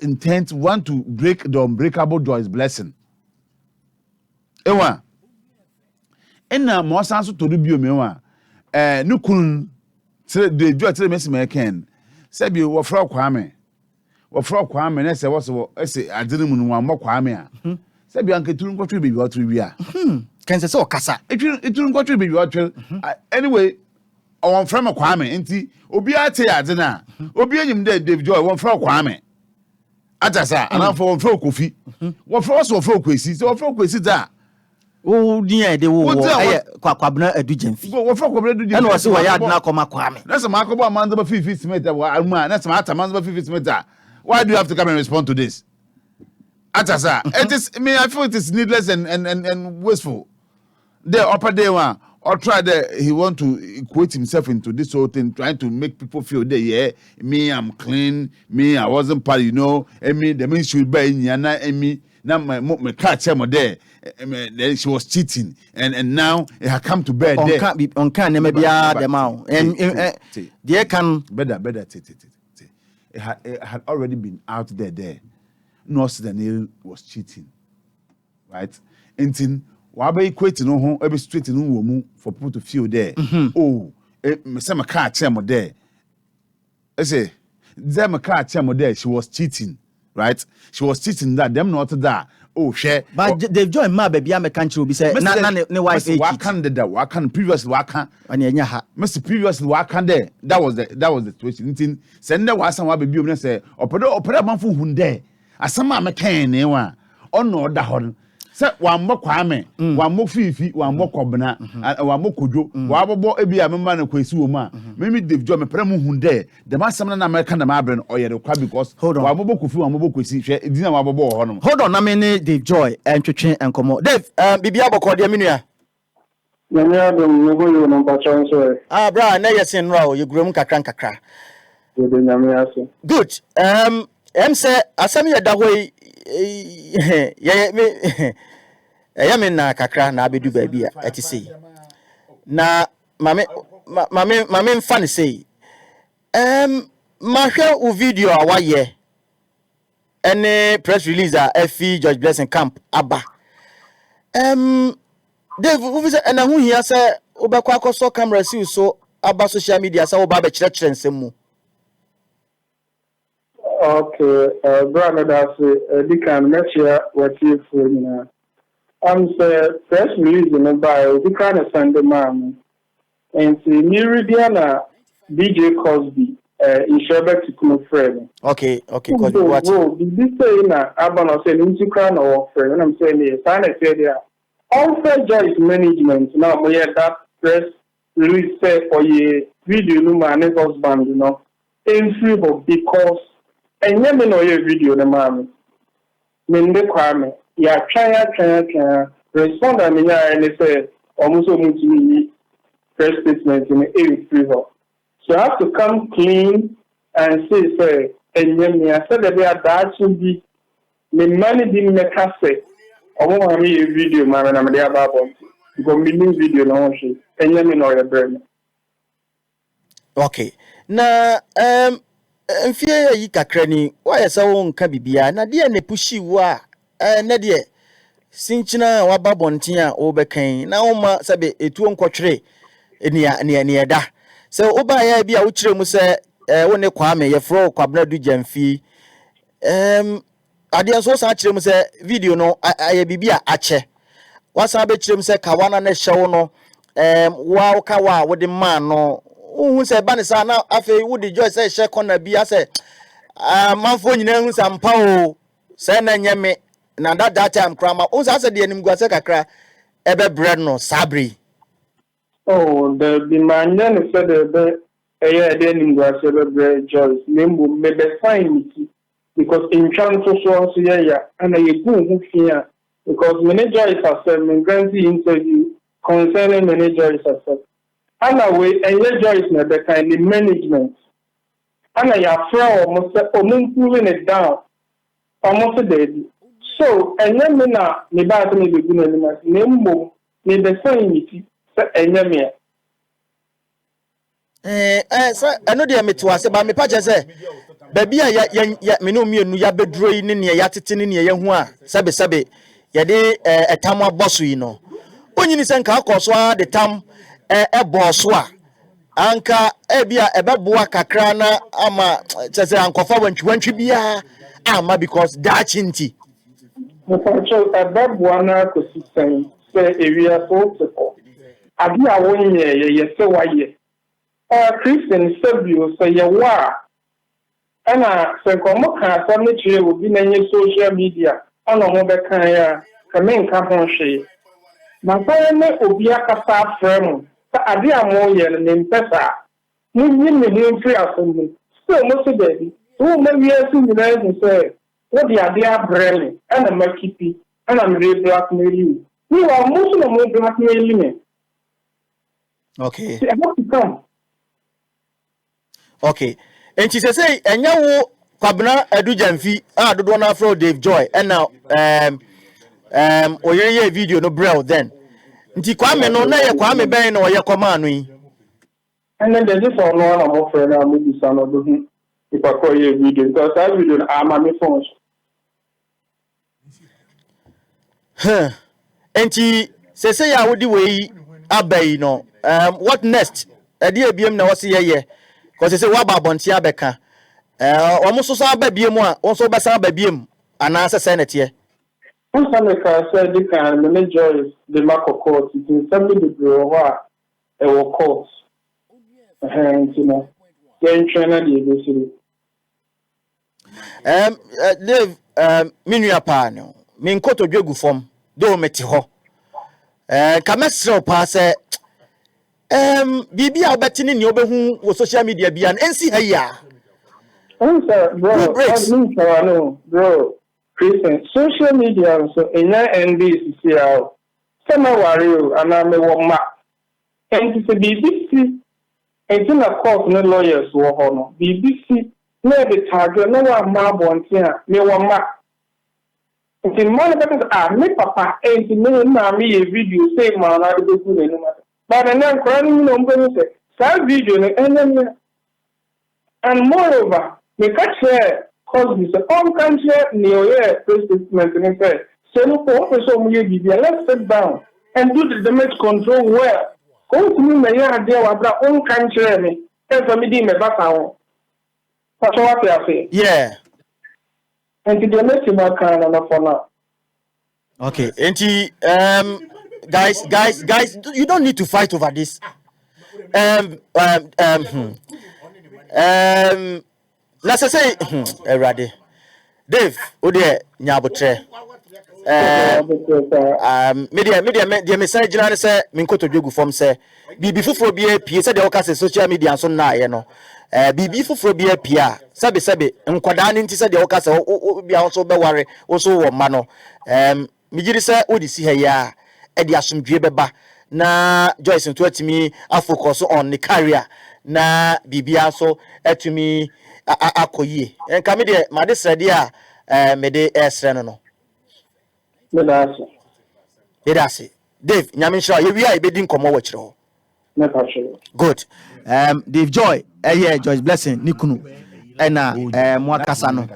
intent want to break the unbreakable Joyce Blessing. Ewa. Ena mo san so to do bio mewa. Nukun Davejoy tell me say me ken. Say bi wo fra Kwame. Wo fra Kwame na say wo so say adene mu no mo Kwame a. Say bi anke turu nkotwe bi otru bi a. Ken say o kasa. Eturu nkotwe bi otru. Anyway, on from Kwame enti obi ate adene a. Obi enyim de Davejoy won fra Kwame. Atasa ana for won fra Kofi. Won fra so fra Kwesi. So won fra Kwesi da. Oh, dear, they will Kwabna a dugenfi. Go for Kwabna dugenfi. And was why I not come Kwame. That's a markable amount of 50 meter. That's a matter of 50 meter. Why do you have to come and respond to this? Atasa, it is me. I feel it is needless and wasteful. The upper day one or try that he want to equate himself into this whole thing, trying to make people feel that me, I'm clean, me, I wasn't part, and me, the men should buy in Yana, and me. Now my catch him there. She was cheating, and now it had come to bed. On can maybe the mouth and there can better. It had already been out there. Nurse Daniel was cheating, right? And why be equating no home every straight in woman for people to feel there? Oh, my catch him there. I say, them catch him there. She was cheating. Right? She was teaching that them not that. Oh, share. But they've joined my baby. I'm a country. Be said, no wife. What can that? What can previously? What can? And Mr. Previously, what can there? That was the situation. Send the was some baby. And say, opera man for hunde. As some man can anyone. Oh no, that one. Say one more Kwame, one more Fifi, one more Kobana, and one more Kujo. Wabo ebi a member na kwesi wo ma. Maybe Davejoy me premu hunde. The man some na American na mabren or ye kwa because hold on. Wabo kufi wabo kwesi hwe edina wabo bo ho no. Hold on, na me ne Davejoy entwetwe enkomo. Dave, bibia bokọ de menua. Nyanya dum no go yo no patron so. Bra, na yesin ro, you grum kakra. Ye de nyame ase. Good. Say asam ye da hoy yeah, me na kakra na abedu baabi a eti sei na mame fan sei ma hwe u video a waye ene press release a efi Joyce Blessing camp aba Dave u visa na hu hia se obekwa akoso camera si so aba social media sa oba be kire nsem mu. Okay, brother, that's the kind of measure what you for, press release in the bio, the kind of Sunday man, and see Meridiana DJ Cosby, in Sherbeck to come friend. Okay, Cosby, what? This say na Abana say into crown or friend, and I'm saying yes, I say there. All fair Joyce management now, but yeah, that press release say for ye video no man husband, in free because. And never know your video, the man. When they Kwame, yeah, try, respond and say, almost me press statement in the river. So I have to come clean and say, and then I said that they are that should be the money didn't make us say, I want me a video, man, and I'm there about because me new video, no shit, and let me know your brain. Okay, now, Mfie yi kakra ni why say won ka bibia na de ne pushi wa na de sinchina wa babonten a wo bekan na wo ma sabe etuo nkotwere ne da se oba ya bia wo kire mu se wo ne Kwame ye fro Kwabna du jamfi ade so sa kire mu se video no aye bibia ache wasa be kire mu se kawana na hyewo no wa ka wa wo de man no who say Banisa now after would Joyce say share corner be I say manfo nyina hu sampa o say na nyame na that time krama o say the enim gwa say kakra ebe bread no sabri oh the man then said the the enim gwa say bread Joyce membo me be fine because in chance so yeah and I go who fear because manager is a me grant interview concerning manager is a Anna way and your Joyce na the kind of management. Anna your friend almost pulling it down almost dead. So and then me back me be good animals. Nembo me the same it and me. Sir, I know they me to us, but me pa say baby ya me no mienu ya beduro yi ne ne ya tete ne ne ya hu a sabe ya de etam aboso yi no onyini se nka akoso a de tam boso a anka bia ebeboa kakra na ama chese ankofa wantwi bia ama because da chinti so ebeboa na ecosystem say area so so adi a wonye ye se waye Christian sabio say ye wa ana se komo ka asam ne chire obi na nye social media ana ho be kan ya kamen ka ho hwe na fa ne obi akasa frem sa ade a mo ye ne mpesa munyi me hin free asombu so mo so baby wo ma wi asu nyina hu say what the ade abrele ana makipi ana mre blackmail you ni wa mo so na mo blackmail me okay I have to come. okay enti say enya wo kwabena adujamfi a dodo na afro Davejoy na oyeye video no braille then nti Kwame no na ye Kwame ben na oye koma anu yi And then there's this Onua na mo friend na mo bisa no do if I call you a video because that video na my phone. enti say ya wodi we abai no what next ade abiem na wose ye because say wa ba bonti abeka omo so ababiem a won so besa ababiem ana se senete Once I said the kind of Joyce the Marco court it is something the bureau a court. You know, then trainer the Dave minua pa no min koto dwegu fom do meti ho ka mesrɛ pa sɛ bibia obetini ni obehu wo social media bia ensi ha ya bro Christian social media so enya NBC out sama wario ana me wo ma enti se BBC enti na court no lawyers wo ho no BBC na the target no wa ma bonti a me wo ma enti mo na be me papa enti me na me ye video say ma na de ku ne no but then crying no go say that video no enya and moreover me catch cause this all country near press statement and say so no so let's sit down and do the damage control well go to me may idea what all country me as a me back out that's what I say yeah and the next kind of for now okay enti guys you don't need to fight over this let's say erade Dave ode nyabotre media message na say min koto dwegu fom say bibi foforo bia pie say de woka say social media so na ye no bibi foforo bia pie a sabe nkwada ne nti say de woka say bia so be ware wo so wo ma no migiri say odi si ha ya e de asomdwe beba na Joyce nto atimi afocus on the career na bibia so atumi akoyie enka me de ma de srade a me de esre no Medasi Dave nyame nshira ye wi a ebedi nkomo wa kire ho good Davejoy Joyce Blessing nikunu na mo akasa no